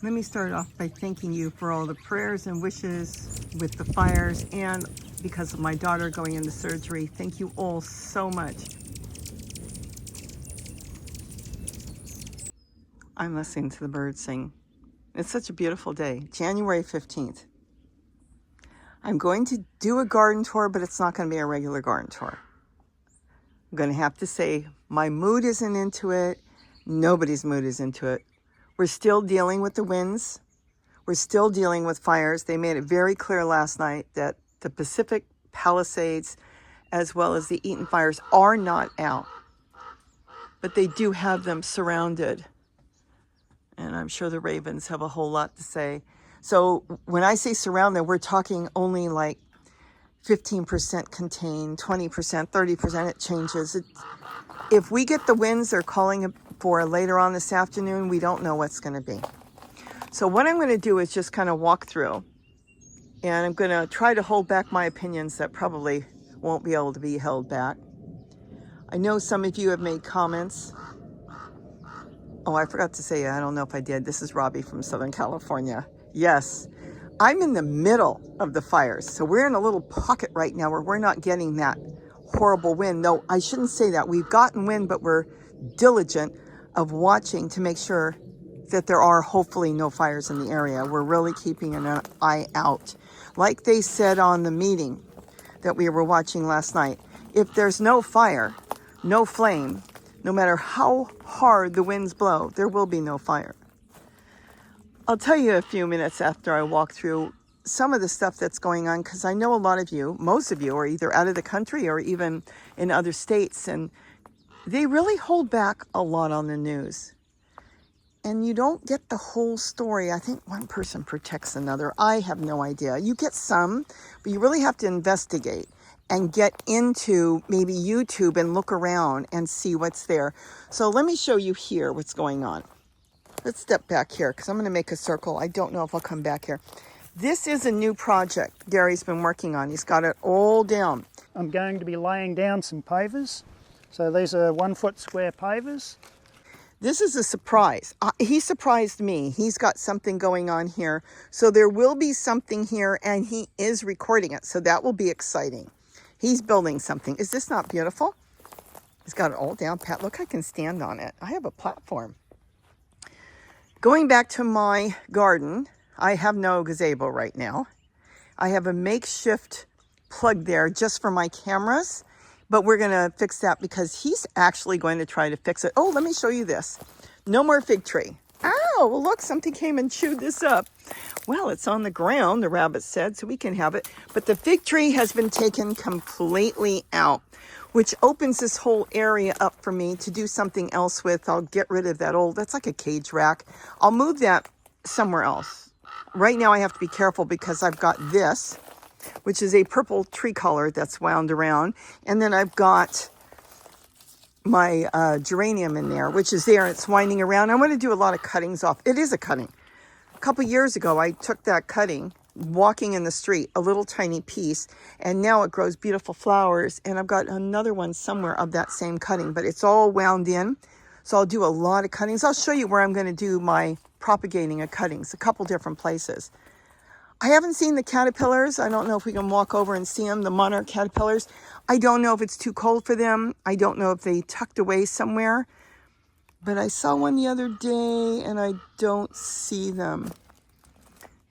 Let me start off by thanking you for all the prayers and wishes with the fires and because of my daughter going into surgery. Thank you all so much. I'm listening to the birds sing. It's such a beautiful day, January 15th. I'm going to do a garden tour, but it's not going to be a regular garden tour. I'm going to have to say my mood isn't into it. Nobody's mood is into it. We're still dealing with the winds. We're still dealing with fires. They made it very clear last night that the Pacific Palisades, as well as the Eaton fires, are not out. But they do have them surrounded. And I'm sure the ravens have a whole lot to say. So when I say surrounded, we're talking only like 15% contained, 20%, 30%, it changes. If we get the winds they're calling for later on this afternoon, we don't know what's going to be. So what I'm going to do is just kind of walk through, and I'm going to try to hold back my opinions that probably won't be able to be held back. I know some of you have made comments. Oh, I forgot to say, I don't know if I did. This is Robbie from Southern California. Yes, I'm in the middle of the fires. So we're in a little pocket right now where we're not getting that horrible wind. No, I shouldn't say that. We've gotten wind, but we're diligent of watching to make sure that there are hopefully no fires in the area. We're really keeping an eye out. Like they said on the meeting that we were watching last night, if there's no fire, no flame, no matter how hard the winds blow, there will be no fire. I'll tell you a few minutes after I walk through some of the stuff that's going on, because I know a lot of you, most of you, are either out of the country or even in other states, and they really hold back a lot on the news. And you don't get the whole story. I think one person protects another. I have no idea. You get some, but you really have to investigate and get into maybe YouTube and look around and see what's there. So let me show you here what's going on. Let's step back here because I'm going to make a circle. I don't know if I'll come back here. This is a new project Gary's been working on. He's got it all down. I'm going to be laying down some pavers. So these are 1 foot square pavers. This is a surprise. He surprised me. He's got something going on here. So there will be something here, and he is recording it. So that will be exciting. He's building something. Is this not beautiful? He's got it all down pat. Look, I can stand on it. I have a platform. Going back to my garden, I have no gazebo right now. I have a makeshift plug there just for my cameras. But we're going to fix that because he's actually going to try to fix it. Oh, let me show you this. No more fig tree. Oh, well, look, something came and chewed this up. Well, it's on the ground, the rabbit said, so we can have it. But the fig tree has been taken completely out, which opens this whole area up for me to do something else with. I'll get rid of that that's like a cage rack. I'll move that somewhere else. Right now I have to be careful because I've got this, which is a purple tree collar that's wound around. And then I've got my geranium in there, which is there. It's winding around. I want to do a lot of cuttings off. It is a cutting. A couple years ago, I took that cutting, walking in the street, a little tiny piece, and now it grows beautiful flowers. And I've got another one somewhere of that same cutting, but it's all wound in. So I'll do a lot of cuttings. I'll show you where I'm going to do my propagating of cuttings, a couple different places. I haven't seen the caterpillars. I don't know if we can walk over and see them, the monarch caterpillars. I don't know if it's too cold for them. I don't know if they tucked away somewhere. But I saw one the other day and I don't see them.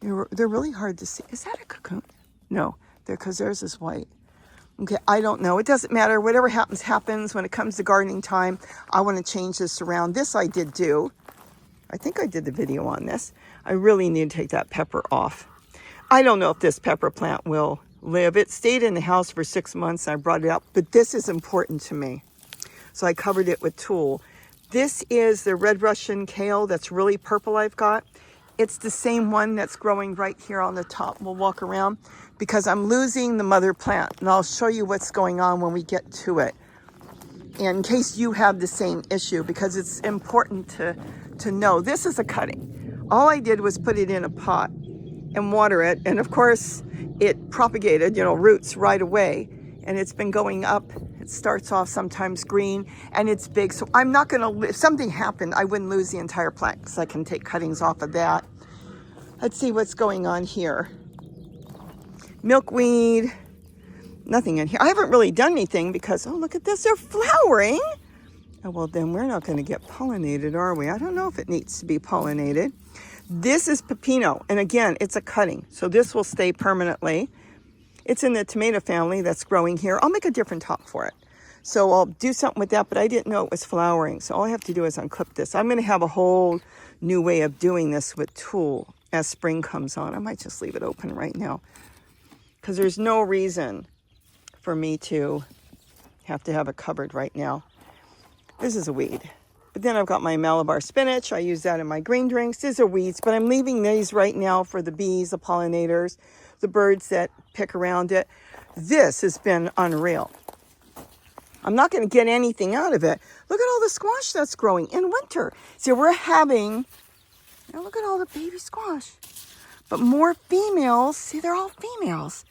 They're really hard to see. Is that a cocoon? No, because theirs is white. Okay, I don't know. It doesn't matter. Whatever happens, happens. When it comes to gardening time, I want to change this around. This I did do. I think I did the video on this. I really need to take that pepper off. I don't know if this pepper plant will live. It stayed in the house for 6 months. I brought it up, but this is important to me. So I covered it with tulle. This is the red Russian kale that's really purple I've got. It's the same one that's growing right here on the top. We'll walk around because I'm losing the mother plant, and I'll show you what's going on when we get to it. In case you have the same issue, because it's important to know. This is a cutting. All I did was put it in a pot and water it, and of course it propagated, roots right away, and it's been going up. It starts off sometimes green and it's big, so I'm not going to, if something happened, I wouldn't lose the entire plant because I can take cuttings off of that. Let's see what's going on here. Milkweed, nothing in here. I haven't really done anything because, oh, look at this, they're flowering. Oh, well, then we're not going to get pollinated, are we? I don't know if it needs to be pollinated. This is pepino, and again, it's a cutting, so this will stay permanently. It's in the tomato family that's growing here. I'll make a different top for it. So I'll do something with that, but I didn't know it was flowering. So all I have to do is unclip this. I'm going to have a whole new way of doing this with tulle as spring comes on. I might just leave it open right now because there's no reason for me to have it covered right now. This is a weed. But then I've got my Malabar spinach. I use that in my green drinks. These are weeds, but I'm leaving these right now for the bees, the pollinators, the birds that pick around it. This has been unreal. I'm not going to get anything out of it. Look at all the squash that's growing in winter. See, we're having, look at all the baby squash. But more females, see, they're all females.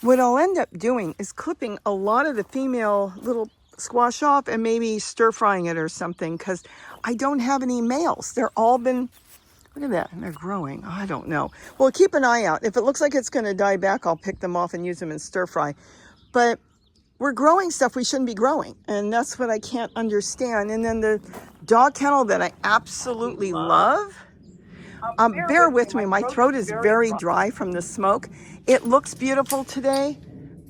What I'll end up doing is clipping a lot of the female little squash off and maybe stir frying it or something because I don't have any males. They're all been, look at that, and they're growing. I don't know. Well, keep an eye out. If it looks like it's going to die back, I'll pick them off and use them in stir fry. But we're growing stuff we shouldn't be growing, and that's what I can't understand. And then the dog kennel that I absolutely love, bear with me, my throat is very dry from the smoke. It looks beautiful today,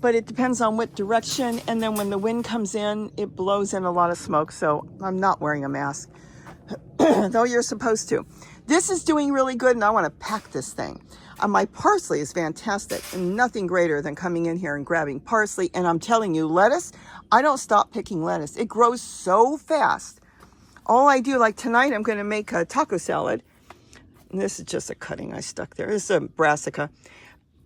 but it depends on what direction, and then when the wind comes in, it blows in a lot of smoke, so I'm not wearing a mask, though you're supposed to. This is doing really good, and I want to pack this thing. My parsley is fantastic, and nothing greater than coming in here and grabbing parsley. And I'm telling you, lettuce, I don't stop picking lettuce. It grows so fast. All I do, like tonight, I'm going to make a taco salad. And this is just a cutting I stuck there. This is a brassica.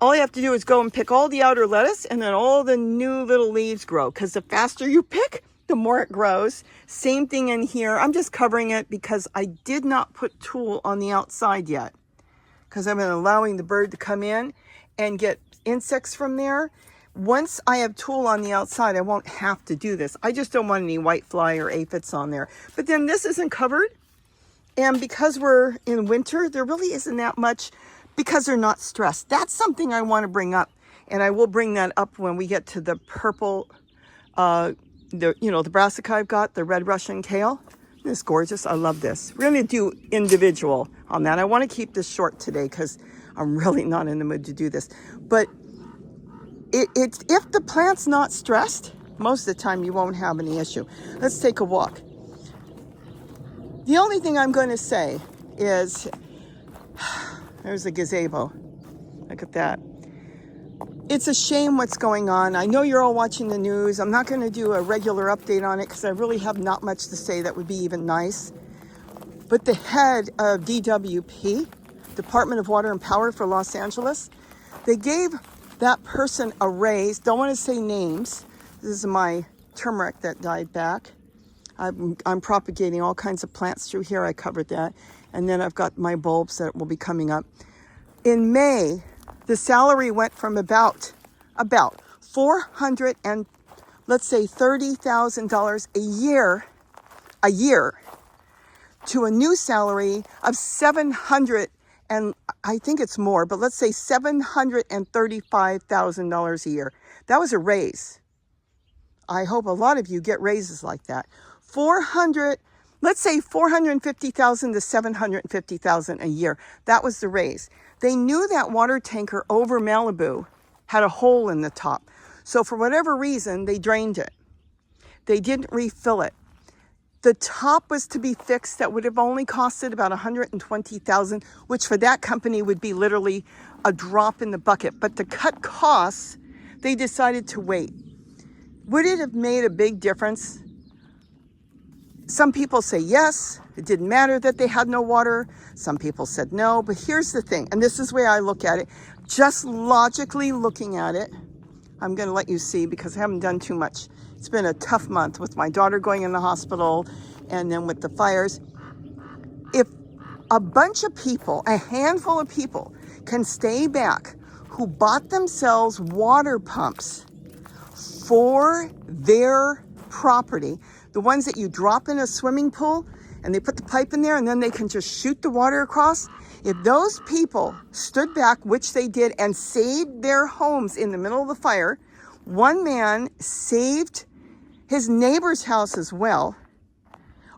All you have to do is go and pick all the outer lettuce, and then all the new little leaves grow. Because the faster you pick, the more it grows. Same thing in here. I'm just covering it because I did not put tulle on the outside yet, because I've been allowing the bird to come in and get insects from there. Once I have tulle on the outside, I won't have to do this. I just don't want any whitefly or aphids on there. But then this isn't covered. And because we're in winter, there really isn't that much because they're not stressed. That's something I want to bring up. And I will bring that up when we get to the purple, the brassica I've got, the red Russian kale. It's gorgeous. I love this. We're going to do individual on that. I want to keep this short today because I'm really not in the mood to do this. But if the plant's not stressed, most of the time you won't have any issue. Let's take a walk. The only thing I'm going to say is, there's a gazebo. Look at that. It's a shame what's going on. I know you're all watching the news. I'm not going to do a regular update on it because I really have not much to say that would be even nice. But the head of DWP, Department of Water and Power for Los Angeles, they gave that person a raise. Don't want to say names. This is my turmeric that died back. I'm propagating all kinds of plants through here. I covered that. And then I've got my bulbs that will be coming up. In May, the salary went from about $400 and let's say $30,000 a year to a new salary of $700, and I think it's more, but let's say $735,000 a year. That was a raise. I hope a lot of you get raises like that. Let's say $450,000 to $750,000 a year. That was the raise. They knew that water tanker over Malibu had a hole in the top. So for whatever reason, they drained it. They didn't refill it. The top was to be fixed. That would have only costed about $120,000, which for that company would be literally a drop in the bucket. But to cut costs, they decided to wait. Would it have made a big difference? Some people say yes, it didn't matter that they had no water. Some people said no, but here's the thing, and this is the way I look at it, just logically looking at it. I'm going to let you see because I haven't done too much. It's been a tough month with my daughter going in the hospital and then with the fires. If a bunch of people, a handful of people, can stay back who bought themselves water pumps for their property, the ones that you drop in a swimming pool, and they put the pipe in there and then they can just shoot the water across. If those people stood back, which they did, and saved their homes in the middle of the fire, one man saved his neighbor's house as well.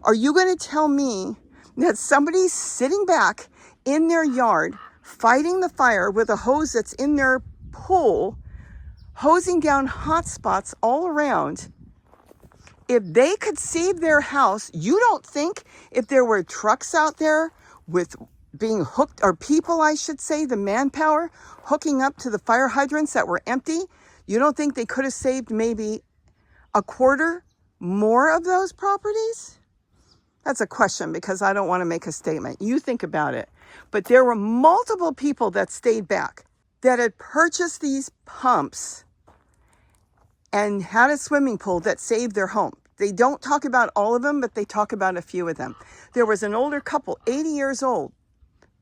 Are you going to tell me that somebody's sitting back in their yard fighting the fire with a hose that's in their pool, hosing down hot spots all around? If they could save their house, you don't think if there were trucks out there with being hooked, or people, I should say, the manpower hooking up to the fire hydrants that were empty, you don't think they could have saved maybe a quarter more of those properties? That's a question, because I don't want to make a statement. You think about it. But there were multiple people that stayed back that had purchased these pumps and had a swimming pool that saved their home. They don't talk about all of them, but they talk about a few of them. There was an older couple, 80 years old.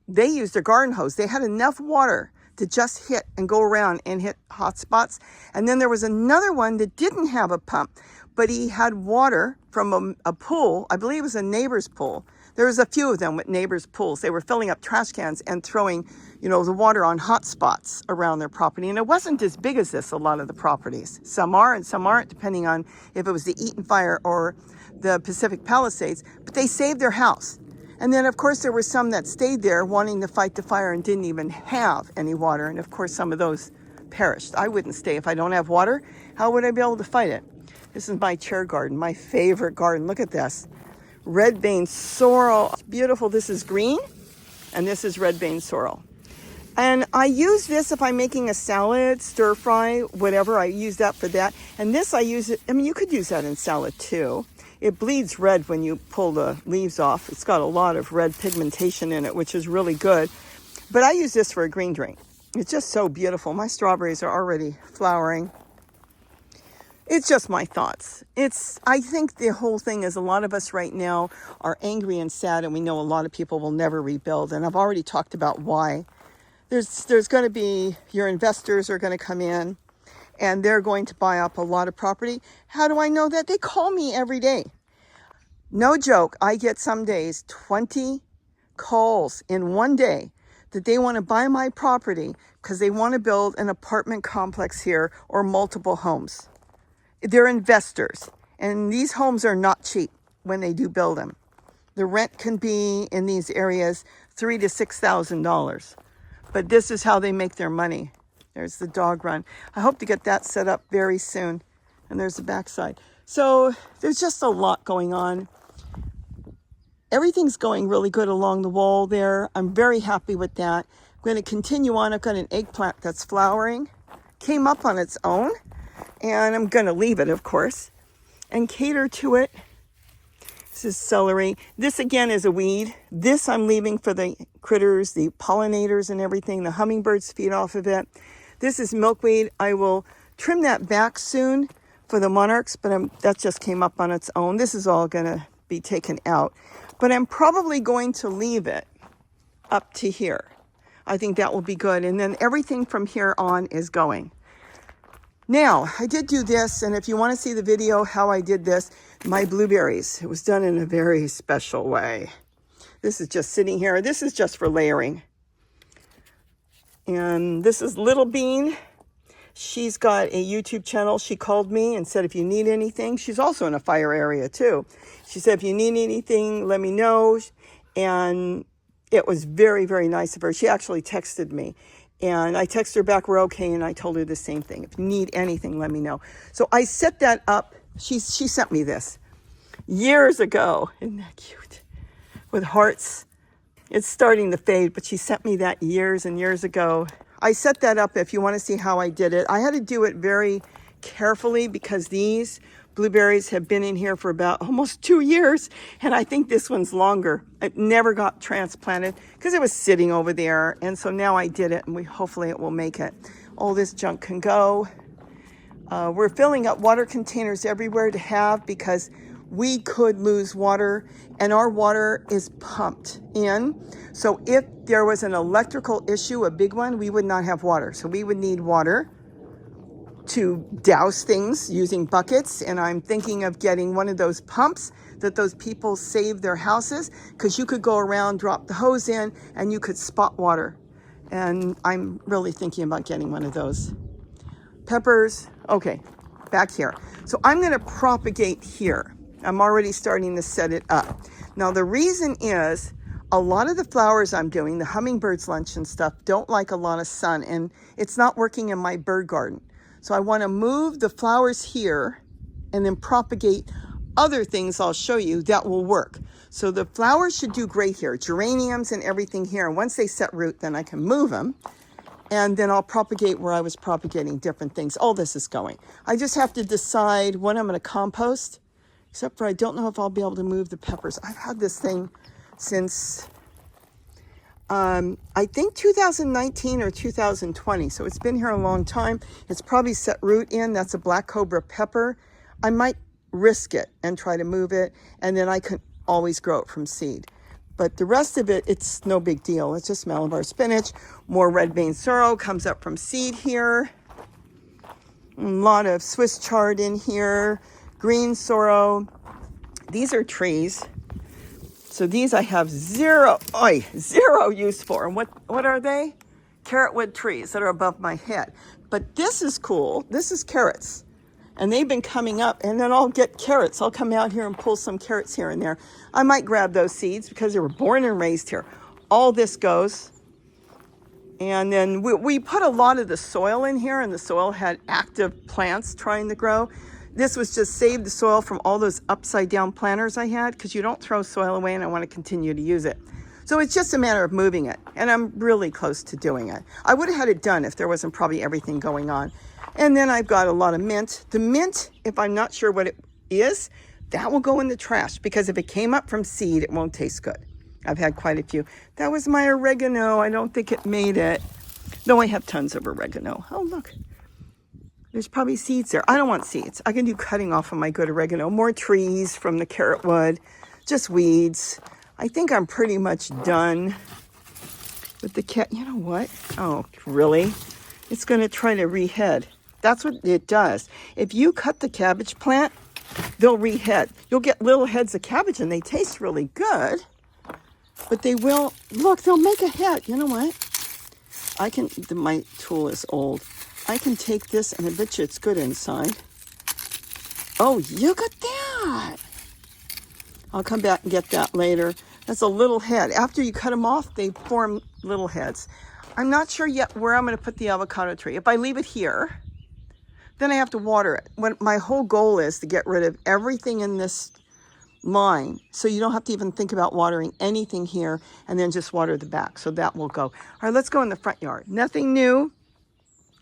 They used a garden hose. They had enough water to just hit and go around and hit hot spots. And then there was another one that didn't have a pump, but he had water from a pool. I believe it was a neighbor's pool. There was a few of them with neighbors' pools. They were filling up trash cans and throwing, the water on hot spots around their property. And it wasn't as big as this, a lot of the properties. Some are and some aren't, depending on if it was the Eaton Fire or the Pacific Palisades. But they saved their house. And then, of course, there were some that stayed there wanting to fight the fire and didn't even have any water. And, of course, some of those perished. I wouldn't stay if I don't have water. How would I be able to fight it? This is my chair garden, my favorite garden. Look at this. Red vein sorrel. It's beautiful. This is green, and this is red vein sorrel. And I use this if I'm making a salad, stir fry, whatever. I use that for that. And this I use it. I mean, you could use that in salad too. It bleeds red when you pull the leaves off. It's got a lot of red pigmentation in it, which is really good. But I use this for a green drink. It's just so beautiful. My strawberries are already flowering. It's just my thoughts. I think the whole thing is, a lot of us right now are angry and sad, and we know a lot of people will never rebuild. And I've already talked about why. There's going to be, your investors are going to come in, and they're going to buy up a lot of property. How do I know that? They call me every day. No joke. I get some days 20 calls in one day that they want to buy my property because they want to build an apartment complex here or multiple homes. They're investors, and these homes are not cheap when they do build them. The rent can be in these areas $3,000 to $6,000, but this is how they make their money. There's the dog run. I hope to get that set up very soon, and there's the backside. So there's just a lot going on. Everything's going really good along the wall there. I'm very happy with that. I'm going to continue on. I've got an eggplant that's flowering. Came up on its own. And I'm going to leave it, of course, and cater to it. This is celery. This, again, is a weed. This I'm leaving for the critters, the pollinators and everything. The hummingbirds feed off of it. This is milkweed. I will trim that back soon for the monarchs, but that just came up on its own. This is all going to be taken out. But I'm probably going to leave it up to here. I think that will be good. And then everything from here on is going. Now, I did do this, and if you want to see the video how I did this, my blueberries, it was done in a very special way. This is just sitting here. This is just for layering. And this is Little Bean. She's got a YouTube channel. She called me and said, if you need anything, she's also in a fire area too. She said, if you need anything, let me know. And it was very, very nice of her. She actually texted me. And I texted her back, we're okay, and I told her the same thing. If you need anything, let me know. So I set that up. She sent me this years ago. Isn't that cute? With hearts. It's starting to fade, but she sent me that years and years ago. I set that up if you want to see how I did it. I had to do it very carefully because these blueberries have been in here for about almost 2 years, and I think this one's longer. It never got transplanted because it was sitting over there, and so now I did it, and hopefully it will make it. All this junk can go. We're filling up water containers everywhere to have, because we could lose water, and our water is pumped in. So if there was an electrical issue, a big one, we would not have water. So we would need water to douse things using buckets, and I'm thinking of getting one of those pumps that those people saved their houses, because you could go around, drop the hose in, and you could spot water. And I'm really thinking about getting one of those. Peppers, okay, back here. So I'm gonna propagate here. I'm already starting to set it up. Now the reason is, a lot of the flowers I'm doing, the hummingbirds lunch and stuff, don't like a lot of sun, and it's not working in my bird garden. So I want to move the flowers here and then propagate other things I'll show you that will work. So the flowers should do great here, geraniums and everything here. And once they set root, then I can move them. And then I'll propagate where I was propagating different things. All this is going. I just have to decide when I'm going to compost, except for I don't know if I'll be able to move the peppers. I've had this thing since I think 2019 or 2020. So it's been here a long time. It's probably set root in. That's a black cobra pepper. I might risk it and try to move it, and then I can always grow it from seed. But the rest of it, it's no big deal. It's just Malabar spinach. More red vein sorrel comes up from seed here. A lot of Swiss chard in here. Green sorrel. These are trees. So these I have zero use for. And what are they? Carrotwood trees that are above my head. But this is cool. This is carrots. And they've been coming up, and then I'll get carrots. I'll come out here and pull some carrots here and there. I might grab those seeds because they were born and raised here. All this goes. And then we put a lot of the soil in here, and the soil had active plants trying to grow. This was just save the soil from all those upside down planters I had, because you don't throw soil away and I want to continue to use it. So it's just a matter of moving it, and I'm really close to doing it. I would have had it done if there wasn't probably everything going on. And then I've got a lot of mint. The mint, if I'm not sure what it is, that will go in the trash, because if it came up from seed, it won't taste good. I've had quite a few. That was my oregano. I don't think it made it. No, I have tons of oregano. Oh, look. There's probably seeds there. I don't want seeds. I can do cutting off of my good oregano. More trees from the carrot wood. Just weeds. I think I'm pretty much done with the cat. You know what? Oh, really? It's going to try to rehead. That's what it does. If you cut the cabbage plant, they'll rehead. You'll get little heads of cabbage, and they taste really good. But they will, look, they'll make a head. You know what? My tool is old. I can take this, and I bet you it's good inside. Oh, look at that. I'll come back and get that later. That's a little head. After you cut them off, they form little heads. I'm not sure yet where I'm going to put the avocado tree. If I leave it here, then I have to water it. My whole goal is to get rid of everything in this line, so you don't have to even think about watering anything here, and then just water the back. So that will go. All right, let's go in the front yard. Nothing new.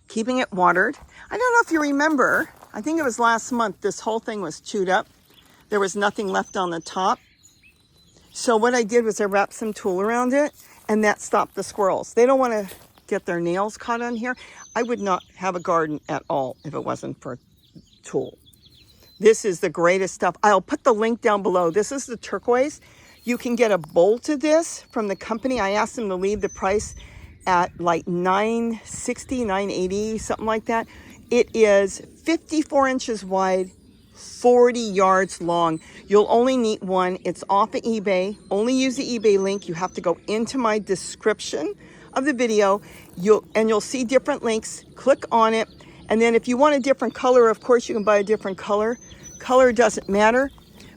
Keeping it watered. I don't know if you remember, I think it was last month, this whole thing was chewed up. There was nothing left on the top. So what I did was I wrapped some tulle around it, and that stopped the squirrels. They don't want to get their nails caught on here. I would not have a garden at all if it wasn't for tulle. This is the greatest stuff. I'll put the link down below. This is the turquoise. You can get a bolt of this from the company. I asked them to leave the price at like $960, $980, something like that. It is 54 inches wide, 40 yards long. You'll only need one. It's off of eBay. Only use the eBay link. You have to go into my description of the video. You'll see different links. Click on it. And then if you want a different color, of course you can buy a different color. Color doesn't matter.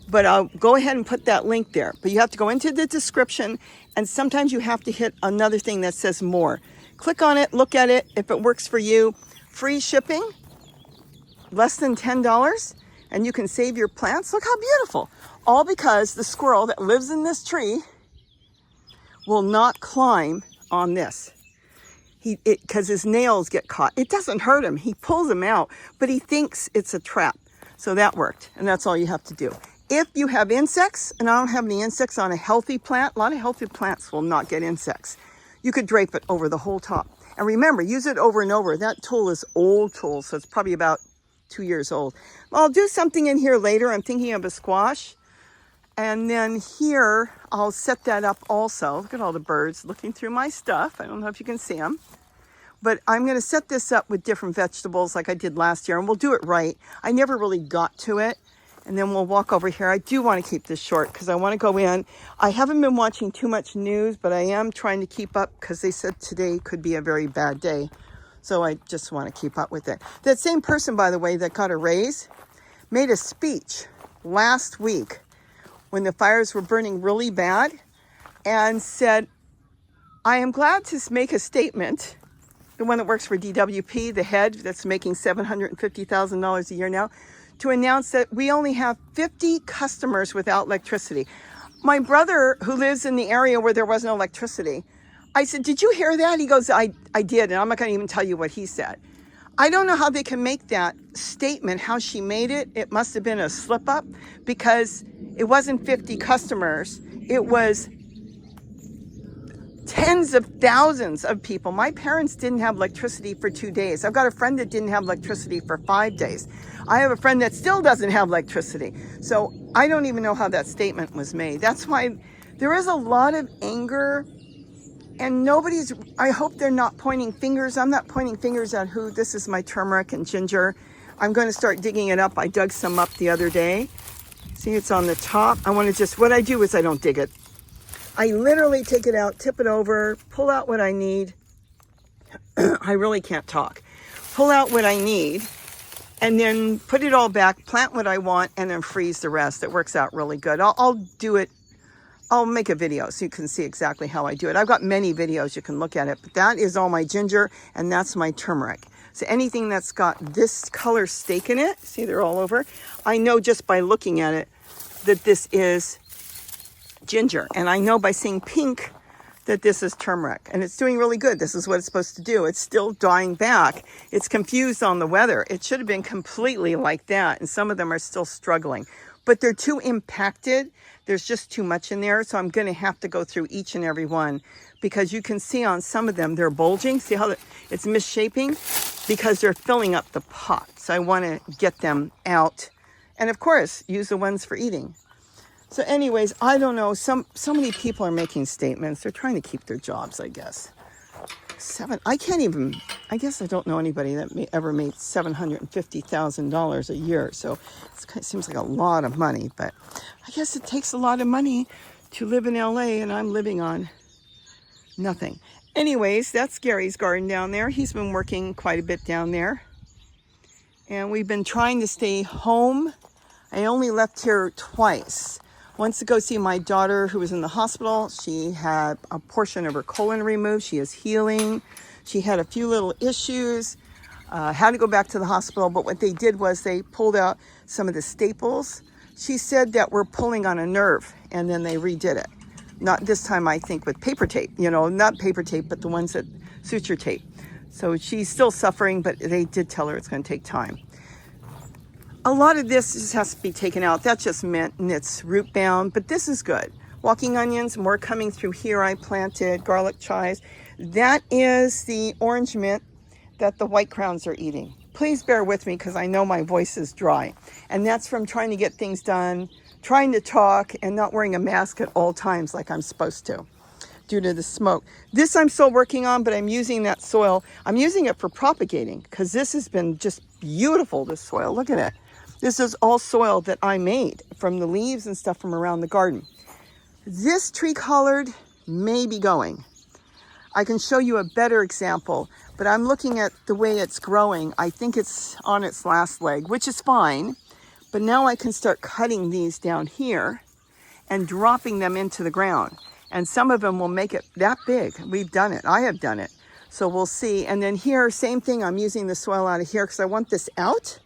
But I'll go ahead and put that link there. But you have to go into the description, and sometimes you have to hit another thing that says more. Click on it, look at it. If it works for you, free shipping, less than $10, and you can save your plants. Look how beautiful. All because the squirrel that lives in this tree will not climb on this. Because his nails get caught. It doesn't hurt him. He pulls them out, but he thinks it's a trap. So that worked, and that's all you have to do. If you have insects, and I don't have any insects on a healthy plant, a lot of healthy plants will not get insects. You could drape it over the whole top. And remember, use it over and over. That tool is old tool, so it's probably about 2 years old. I'll do something in here later. I'm thinking of a squash. And then here, I'll set that up also. Look at all the birds looking through my stuff. I don't know if you can see them. But I'm going to set this up with different vegetables like I did last year, and we'll do it right. I never really got to it. and then we'll walk over here. I do want to keep this short because I want to go in. I haven't been watching too much news, but I am trying to keep up because they said today could be a very bad day. So I just want to keep up with it. That same person, by the way, that got a raise, made a speech last week when the fires were burning really bad and said, I am glad to make a statement. The one that works for DWP, the head that's making $750,000 a year now, to announce that we only have 50 customers without electricity. My brother, who lives in the area where there was no electricity, I said, did you hear that? He goes, I did, and I'm not going to even tell you what he said. I don't know how they can make that statement, how she made it. It must have been a slip up because it wasn't 50 customers. It was tens of thousands of people. My parents didn't have electricity for 2 days. I've got a friend that didn't have electricity for 5 days. I have a friend that still doesn't have electricity. So I don't even know how that statement was made. That's why there is a lot of anger, and I hope they're not pointing fingers. I'm not pointing fingers at who. This is my turmeric and ginger. I'm going to start digging it up. I dug some up the other day. See, it's on the top. What I do is I don't dig it. I literally take it out, tip it over, pull out what I need. I really can't talk. Pull out what I need, and then put it all back, plant what I want, and then freeze the rest. It works out really good. I'll do it. I'll make a video so you can see exactly how I do it. I've got many videos, you can look at it, but that is all my ginger, and that's my turmeric. So anything that's got this color stake in it, see they're all over, I know just by looking at it that this is ginger, and I know by seeing pink that this is turmeric, and it's doing really good. This is what it's supposed to do. It's still dying back. It's confused on the weather. It should have been completely like that, and some of them are still struggling, but they're too impacted. There's just too much in there, so I'm going to have to go through each and every one, because you can see on some of them they're bulging. See how it's misshaping because they're filling up the pot. So I want to get them out, and of course use the ones for eating. So anyways, I don't know. So many people are making statements. They're trying to keep their jobs, I guess. I guess I don't know anybody that ever made $750,000 a year. So it seems like a lot of money, but I guess it takes a lot of money to live in LA, and I'm living on nothing. Anyways, that's Gary's garden down there. He's been working quite a bit down there. And we've been trying to stay home. I only left here twice. Once to go see my daughter who was in the hospital. She had a portion of her colon removed. She is healing. She had a few little issues. Had to go back to the hospital, but what they did was they pulled out some of the staples. She said that we're pulling on a nerve, and then they redid it. Not this time, I think, with paper tape. Not paper tape, but the ones that suture tape. So she's still suffering, but they did tell her it's going to take time. A lot of this just has to be taken out. That's just mint, and it's root bound, but this is good. Walking onions, more coming through here. I planted garlic chives. That is the orange mint that the white crowns are eating. Please bear with me because I know my voice is dry. And that's from trying to get things done, trying to talk, and not wearing a mask at all times like I'm supposed to due to the smoke. This I'm still working on, but I'm using that soil. I'm using it for propagating because this has been just beautiful, this soil. Look at it. This is all soil that I made from the leaves and stuff from around the garden. This tree collard may be going. I can show you a better example, but I'm looking at the way it's growing. I think it's on its last leg, which is fine. But now I can start cutting these down here and dropping them into the ground. And some of them will make it that big. We've done it. I have done it. So we'll see. And then here, same thing. I'm using the soil out of here because I want this out.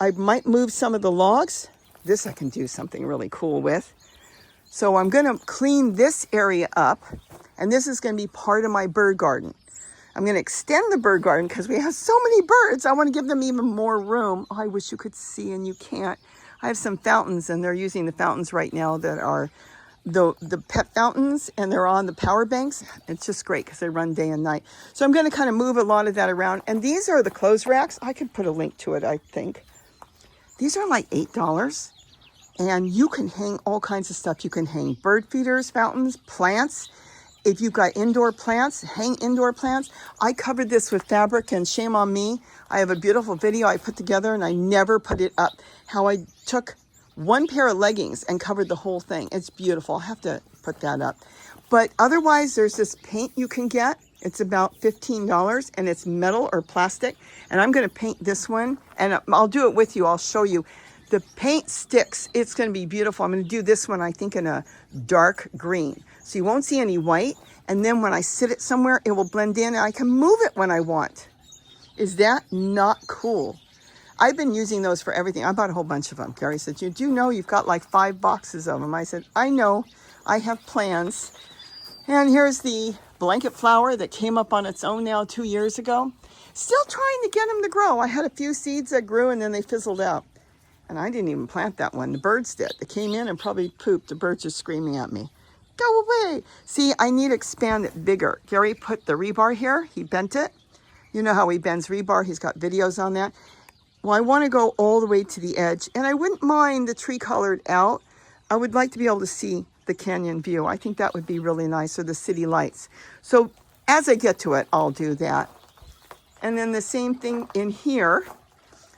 I might move some of the logs. This I can do something really cool with. So I'm going to clean this area up, and this is going to be part of my bird garden. I'm going to extend the bird garden because we have so many birds. I want to give them even more room. Oh, I wish you could see, and you can't. I have some fountains, and they're using the fountains right now that are the pet fountains, and they're on the power banks. It's just great because they run day and night. So I'm going to kind of move a lot of that around. And these are the clothes racks. I could put a link to it, I think. These are like $8, and you can hang all kinds of stuff. You can hang bird feeders, fountains, plants, if you've got indoor plants, hang indoor plants. I covered this with fabric, and shame on me. I have a beautiful video I put together and I never put it up. How I took one pair of leggings and covered the whole thing. It's beautiful. I'll have to put that up. But otherwise, there's this paint you can get. It's about $15 and it's metal or plastic. And I'm going to paint this one, and I'll do it with you. I'll show you. The paint sticks. It's going to be beautiful. I'm going to do this one, I think, in a dark green. So you won't see any white. And then when I sit it somewhere, it will blend in and I can move it when I want. Is that not cool? I've been using those for everything. I bought a whole bunch of them. Gary said, you do know you've got like 5 boxes of them. I said, I know. I have plans. And here's the blanket flower that came up on its own now 2 years ago. Still trying to get them to grow. I had a few seeds that grew and then they fizzled out. And I didn't even plant that one. The birds did. They came in and probably pooped. The birds are screaming at me. Go away. See, I need to expand it bigger. Gary put the rebar here. He bent it. You know how he bends rebar. He's got videos on that. Well, I want to go all the way to the edge. And I wouldn't mind the tree colored out. I would like to be able to see the canyon view. I think that would be really nice, or the city lights. So as I get to it, I'll do that. And then the same thing in here.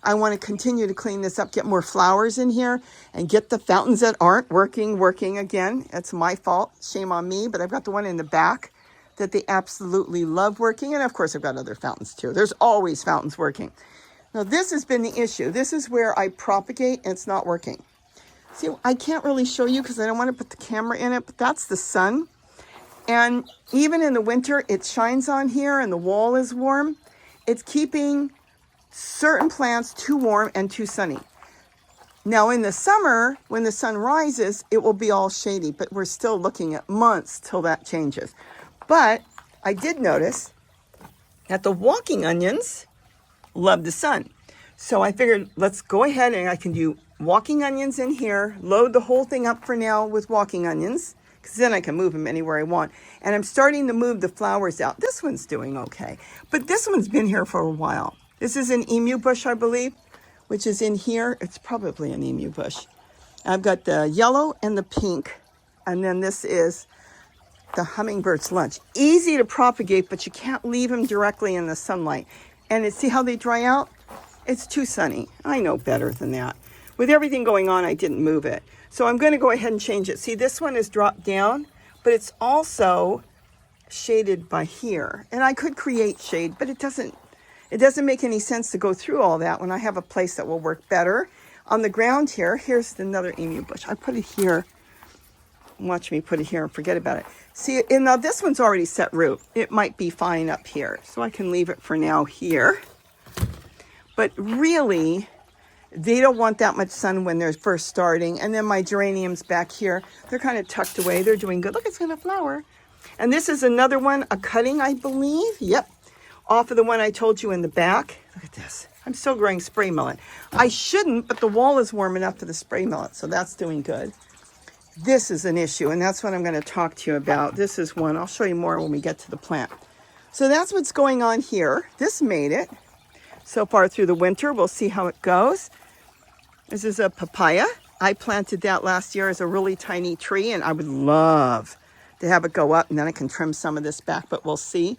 I want to continue to clean this up, get more flowers in here, and get the fountains that aren't working again. That's my fault. Shame on me. But I've got the one in the back that they absolutely love working. And of course, I've got other fountains too. There's always fountains working. Now, this has been the issue. This is where I propagate and it's not working. See, I can't really show you because I don't want to put the camera in it, but that's the sun. And even in the winter, it shines on here and the wall is warm. It's keeping certain plants too warm and too sunny. Now in the summer, when the sun rises, it will be all shady, but we're still looking at months till that changes. But I did notice that the walking onions love the sun. So I figured let's go ahead and I can do walking onions in here, load the whole thing up for now with walking onions, because then I can move them anywhere I want. And I'm starting to move the flowers out. This one's doing okay, but this one's been here for a while. This is an emu bush, I believe, which is in here. It's probably an emu bush. I've got the yellow and the pink. And then this is the hummingbird's lunch. Easy to propagate, but you can't leave them directly in the sunlight. And see how they dry out? It's too sunny. I know better than that. With everything going on, I didn't move it. So I'm going to go ahead and change it. See, this one is dropped down, but it's also shaded by here. And I could create shade, but it doesn't make any sense to go through all that when I have a place that will work better. On the ground here, here's another emu bush. I put it here. Watch me put it here and forget about it. See, and now this one's already set root. It might be fine up here, so I can leave it for now here. But really, they don't want that much sun when they're first starting. And then my geraniums back here, they're kind of tucked away. They're doing good. Look, it's going to flower. And this is another one, a cutting, I believe. Yep. Off of the one I told you in the back. Look at this. I'm still growing spray millet. I shouldn't, but the wall is warm enough for the spray millet, so that's doing good. This is an issue, and that's what I'm going to talk to you about. This is one. I'll show you more when we get to the plant. So that's what's going on here. This made it so far through the winter. We'll see how it goes. This is a papaya. I planted that last year as a really tiny tree, and I would love to have it go up, and then I can trim some of this back, but we'll see.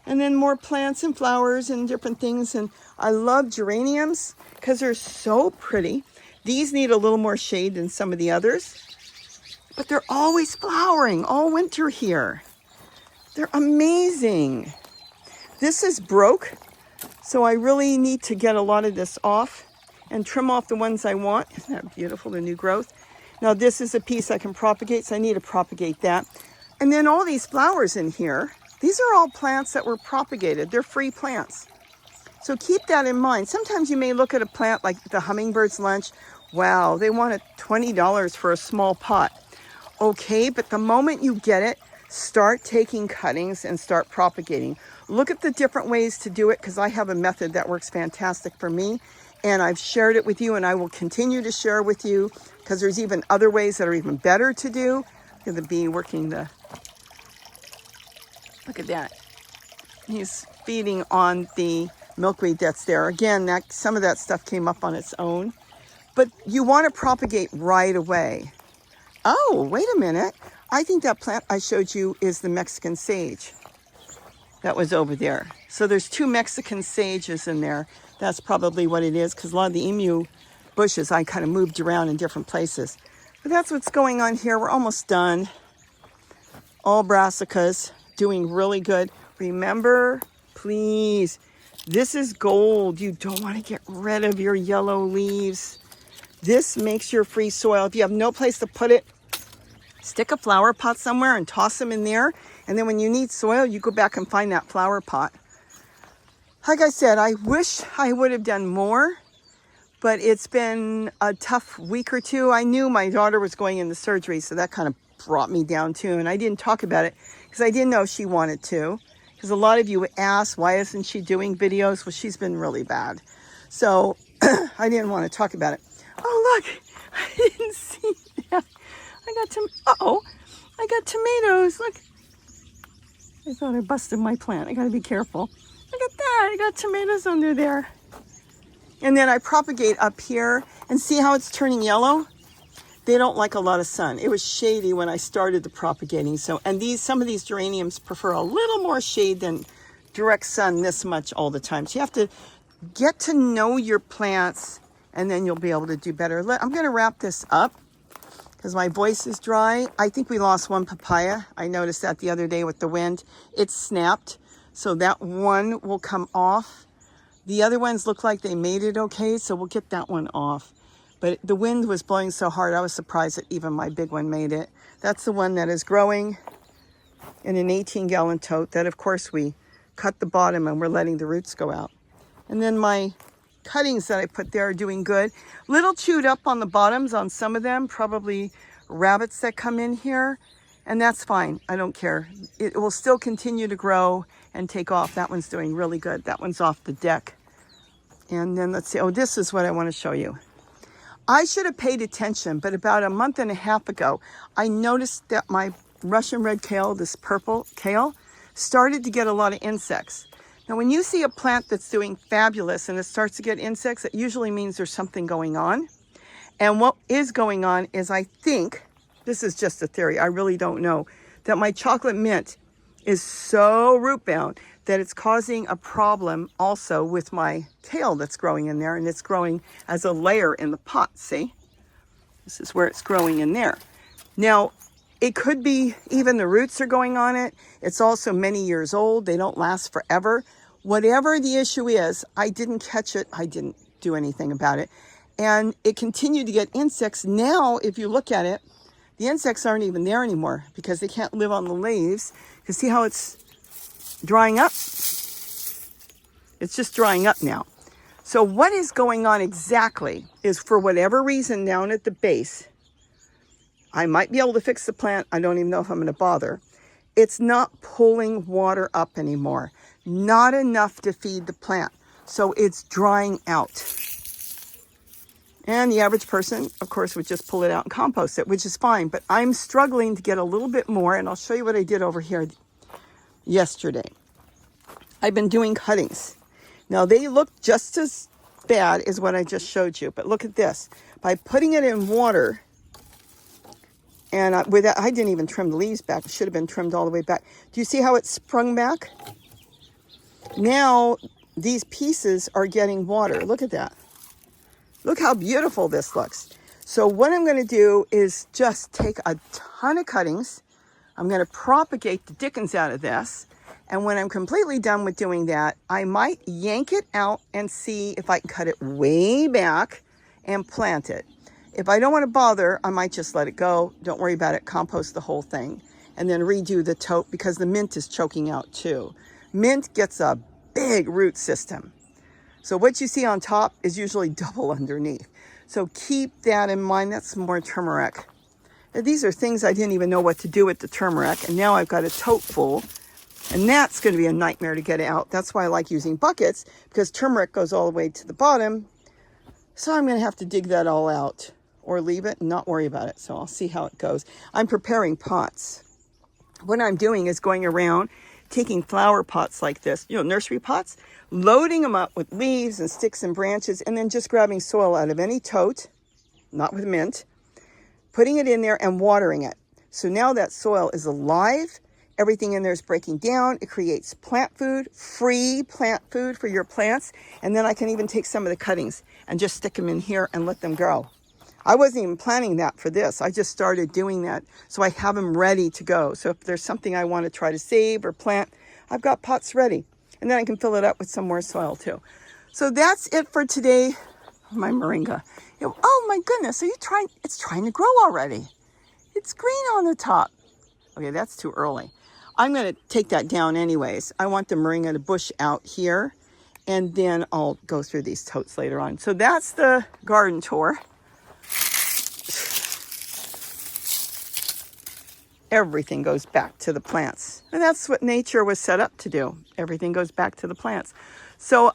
And then more plants and flowers and different things. And I love geraniums because they're so pretty. These need a little more shade than some of the others, but they're always flowering all winter here. They're amazing. This is broke, so I really need to get a lot of this off and trim off the ones I want. Isn't that beautiful, the new growth? Now this is a piece I can propagate, so I need to propagate that. And then all these flowers in here, these are all plants that were propagated. They're free plants. So keep that in mind. Sometimes you may look at a plant like the hummingbird's lunch. Wow, they want $20 for a small pot. Okay, but the moment you get it, start taking cuttings and start propagating. Look at the different ways to do it, because I have a method that works fantastic for me. And I've shared it with you, and I will continue to share with you, because there's even other ways that are even better to do. Look at the bee working the... Look at that. He's feeding on the milkweed that's there. Again, some of that stuff came up on its own. But you want to propagate right away. Oh, wait a minute. I think that plant I showed you is the Mexican sage that was over there. So there's 2 Mexican sages in there. That's probably what it is, because a lot of the emu bushes I kind of moved around in different places. But that's what's going on here. We're almost done. All brassicas doing really good. Remember, please, this is gold. You don't want to get rid of your yellow leaves. This makes your free soil. If you have no place to put it, stick a flower pot somewhere and toss them in there. And then when you need soil, you go back and find that flower pot. Like I said, I wish I would have done more, but it's been a tough week or two. I knew my daughter was going into surgery, so that kind of brought me down too. And I didn't talk about it because I didn't know she wanted to. Because a lot of you asked, why isn't she doing videos? Well, she's been really bad. So I didn't want to talk about it. Oh, look, I didn't see that. I got tomatoes. Look, I thought I busted my plant. I got to be careful. Look at that. I got tomatoes under there. And then I propagate up here and see how it's turning yellow? They don't like a lot of sun. It was shady when I started the propagating. So, and some of these geraniums prefer a little more shade than direct sun this much all the time. So you have to get to know your plants, and then you'll be able to do better. I'm going to wrap this up because my voice is dry. I think we lost one papaya. I noticed that the other day with the wind. It snapped. So that one will come off. The other ones look like they made it okay. So we'll get that one off. But the wind was blowing so hard, I was surprised that even my big one made it. That's the one that is growing in an 18-gallon tote that, of course, we cut the bottom and we're letting the roots go out. And then my cuttings that I put there are doing good. Little chewed up on the bottoms on some of them, probably rabbits that come in here. And that's fine. I don't care. It will still continue to grow and take off. That one's doing really good. That one's off the deck. And then let's see. Oh, this is what I want to show you. I should have paid attention, but about a month and a half ago, I noticed that my Russian red kale, this purple kale, started to get a lot of insects. Now, when you see a plant that's doing fabulous and it starts to get insects, it usually means there's something going on. And what is going on is, I think, this is just a theory, I really don't know, that my chocolate mint is so root bound that it's causing a problem also with my kale that's growing in there, and it's growing as a layer in the pot, see? This is where it's growing in there. Now, it could be even the roots are going on it. It's also many years old. They don't last forever. Whatever the issue is, I didn't catch it. I didn't do anything about it. And it continued to get insects. Now, if you look at it, the insects aren't even there anymore because they can't live on the leaves. You see how it's drying up? It's just drying up now. So what is going on exactly is, for whatever reason down at the base, I might be able to fix the plant. I don't even know if I'm going to bother. It's not pulling water up anymore. Not enough to feed the plant. So it's drying out. And the average person, of course, would just pull it out and compost it, which is fine. But I'm struggling to get a little bit more. And I'll show you what I did over here yesterday. I've been doing cuttings. Now, they look just as bad as what I just showed you. But look at this. By putting it in water, and with that, I didn't even trim the leaves back. It should have been trimmed all the way back. Do you see how it sprung back? Now, these pieces are getting water. Look at that. Look how beautiful this looks. So what I'm going to do is just take a ton of cuttings. I'm going to propagate the dickens out of this. And when I'm completely done with doing that, I might yank it out and see if I can cut it way back and plant it. If I don't want to bother, I might just let it go. Don't worry about it. Compost the whole thing. And then redo the tote because the mint is choking out too. Mint gets a big root system. So what you see on top is usually double underneath. So keep that in mind. That's more turmeric. Now, these are things I didn't even know what to do with the turmeric. And now I've got a tote full. And that's going to be a nightmare to get out. That's why I like using buckets, because turmeric goes all the way to the bottom. So I'm going to have to dig that all out or leave it and not worry about it. So I'll see how it goes. I'm preparing pots. What I'm doing is going around taking flower pots like this, nursery pots, loading them up with leaves and sticks and branches, and then just grabbing soil out of any tote, not with mint, putting it in there and watering it. So now that soil is alive. Everything in there is breaking down. It creates plant food, free plant food for your plants. And then I can even take some of the cuttings and just stick them in here and let them grow. I wasn't even planning that for this. I just started doing that. So I have them ready to go. So if there's something I want to try to save or plant, I've got pots ready. And then I can fill it up with some more soil too. So that's it for today. My moringa. Oh my goodness, are you trying? It's trying to grow already. It's green on the top. Okay, that's too early. I'm going to take that down anyways. I want the moringa to bush out here, and then I'll go through these totes later on. So that's the garden tour. Everything goes back to the plants. And that's what nature was set up to do. Everything goes back to the plants. So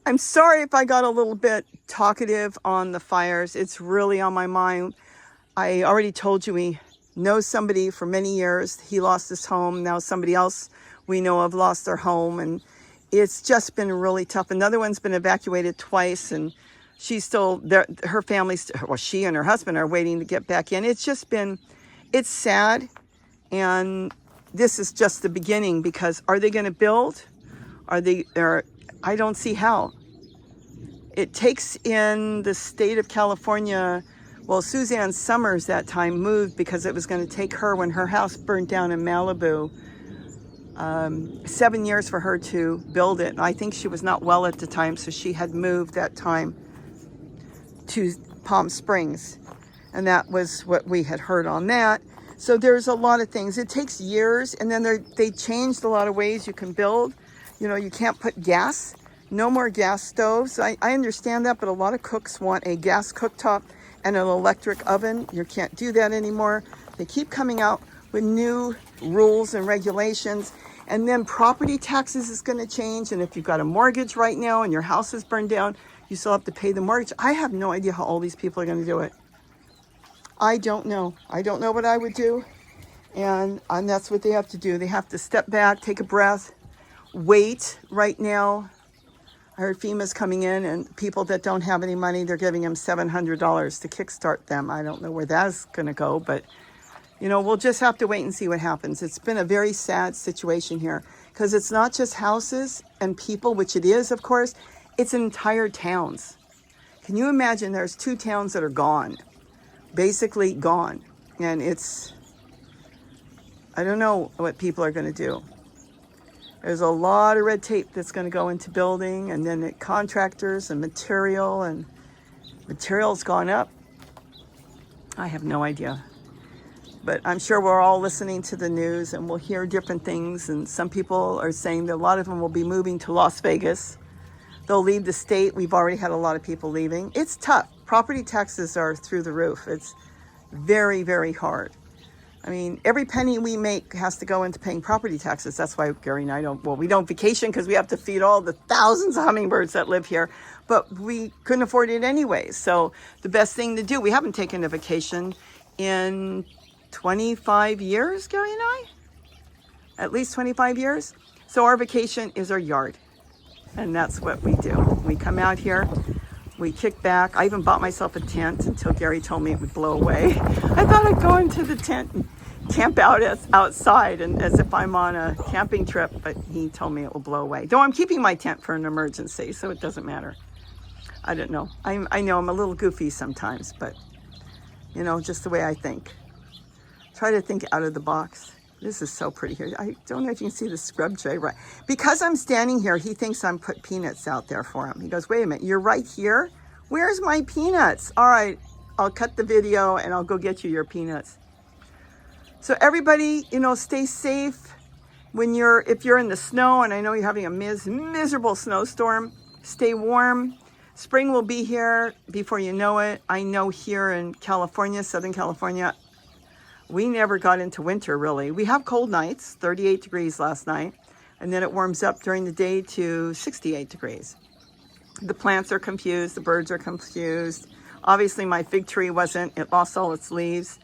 I'm sorry if I got a little bit talkative on the fires. It's really on my mind. I already told you we know somebody for many years. He lost his home. Now somebody else we know of lost their home. And it's just been really tough. Another one's been evacuated twice. And she's still there. Her family, well, she and her husband are waiting to get back in. It's just been, it's sad. And this is just the beginning, because are they going to build? I don't see how. It takes in the state of California. Well, Suzanne Summers that time moved because it was going to take her, when her house burned down in Malibu, 7 years for her to build it. And I think she was not well at the time, so she had moved that time to Palm Springs. And that was what we had heard on that. So there's a lot of things. It takes years, and then they changed a lot of ways you can build. You know, you can't put gas, no more gas stoves. I understand that, but a lot of cooks want a gas cooktop and an electric oven. You can't do that anymore. They keep coming out with new rules and regulations. And then property taxes is going to change. And if you've got a mortgage right now and your house is burned down, you still have to pay the mortgage. I have no idea how all these people are going to do it. I don't know. I don't know what I would do. And that's what they have to do. They have to step back, take a breath, wait. Right now, I heard FEMA's coming in, and people that don't have any money, they're giving them $700 to kickstart them. I don't know where that's going to go, but, you know, we'll just have to wait and see what happens. It's been a very sad situation here, because it's not just houses and people, which it is, of course. It's entire towns. Can you imagine? There's 2 towns that are gone. Basically gone. And I don't know what people are going to do. There's a lot of red tape that's going to go into building, and then the contractors and material's gone up. I have no idea. But I'm sure we're all listening to the news, and we'll hear different things. And some people are saying that a lot of them will be moving to Las Vegas. They'll leave the state. We've already had a lot of people leaving. It's tough. Property taxes are through the roof. It's very, very hard. I mean, every penny we make has to go into paying property taxes. That's why Gary and I we don't vacation, because we have to feed all the thousands of hummingbirds that live here. But we couldn't afford it anyways. So the best thing to do, we haven't taken a vacation in 25 years, Gary and I. At least 25 years. So our vacation is our yard. And that's what we do. We come out here. We kick back. I even bought myself a tent until Gary told me it would blow away. I thought I'd go into the tent and camp out outside, and as if I'm on a camping trip, but he told me it will blow away. Though I'm keeping my tent for an emergency, so it doesn't matter. I don't know. I know I'm a little goofy sometimes, but, you know, just the way I think. Try to think out of the box. This is so pretty here. I don't know if you can see the scrub tray right. Because I'm standing here, he thinks I'm put peanuts out there for him. He goes, wait a minute, you're right here? Where's my peanuts? All right, I'll cut the video and I'll go get you your peanuts. So everybody, you know, stay safe. If you're in the snow, and I know you're having a miserable snowstorm, stay warm. Spring will be here before you know it. I know here in California, Southern California, we never got into winter, really. We have cold nights, 38 degrees last night, and then it warms up during the day to 68 degrees. The plants are confused, the birds are confused. Obviously, my fig tree wasn't. It lost all its leaves.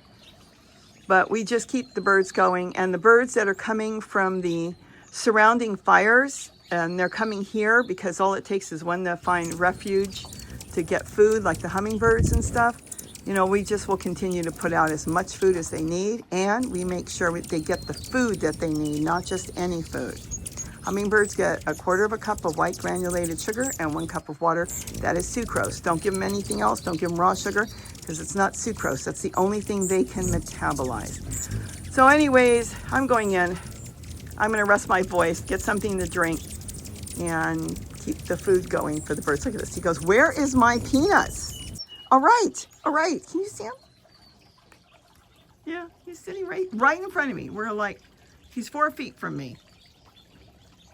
But we just keep the birds going, and the birds that are coming from the surrounding fires, and they're coming here because all it takes is one to find refuge to get food, like the hummingbirds and stuff. You know, we just will continue to put out as much food as they need, and we make sure they get the food that they need, not just any food. Hummingbirds get 1/4 cup of white granulated sugar and 1 cup of water. That is sucrose. Don't give them anything else. Don't give them raw sugar because it's not sucrose. That's the only thing they can metabolize. So anyways, I'm going in. I'm going to rest my voice, get something to drink, and keep the food going for the birds. Look at this. He goes, "Where is my peanuts?" All right. All right. Can you see him? Yeah, he's sitting right in front of me. We're like, he's 4 feet from me.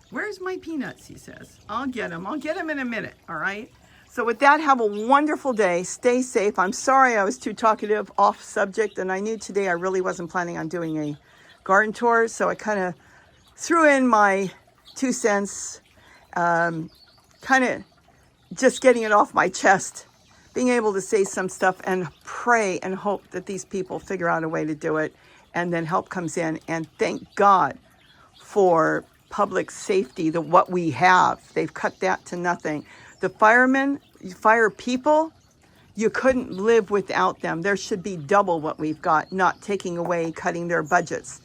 "Where's my peanuts?" he says. I'll get him in a minute, all right? So with that, have a wonderful day. Stay safe. I'm sorry I was too talkative, off subject, and I knew today I really wasn't planning on doing a garden tour, so I kind of threw in my 2 cents, kind of just getting it off my chest, being able to say some stuff and pray and hope that these people figure out a way to do it, and then help comes in. And thank God for public safety, what we have. They've cut that to nothing. The firemen, fire people, you couldn't live without them. There should be double what we've got, not taking away, cutting their budgets.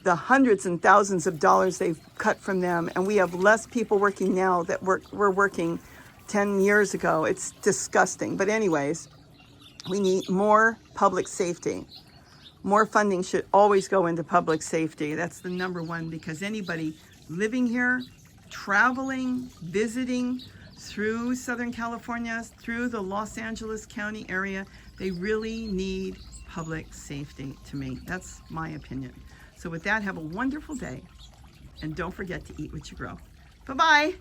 The hundreds and thousands of dollars they've cut from them, and we have less people working now that were working 10 years ago. It's disgusting. But anyways, we need more public safety. More funding should always go into public safety. That's the #1, because anybody living here, traveling, visiting through Southern California, through the Los Angeles County area, they really need public safety to me. That's my opinion. So with that, have a wonderful day. And don't forget to eat what you grow. Bye-bye.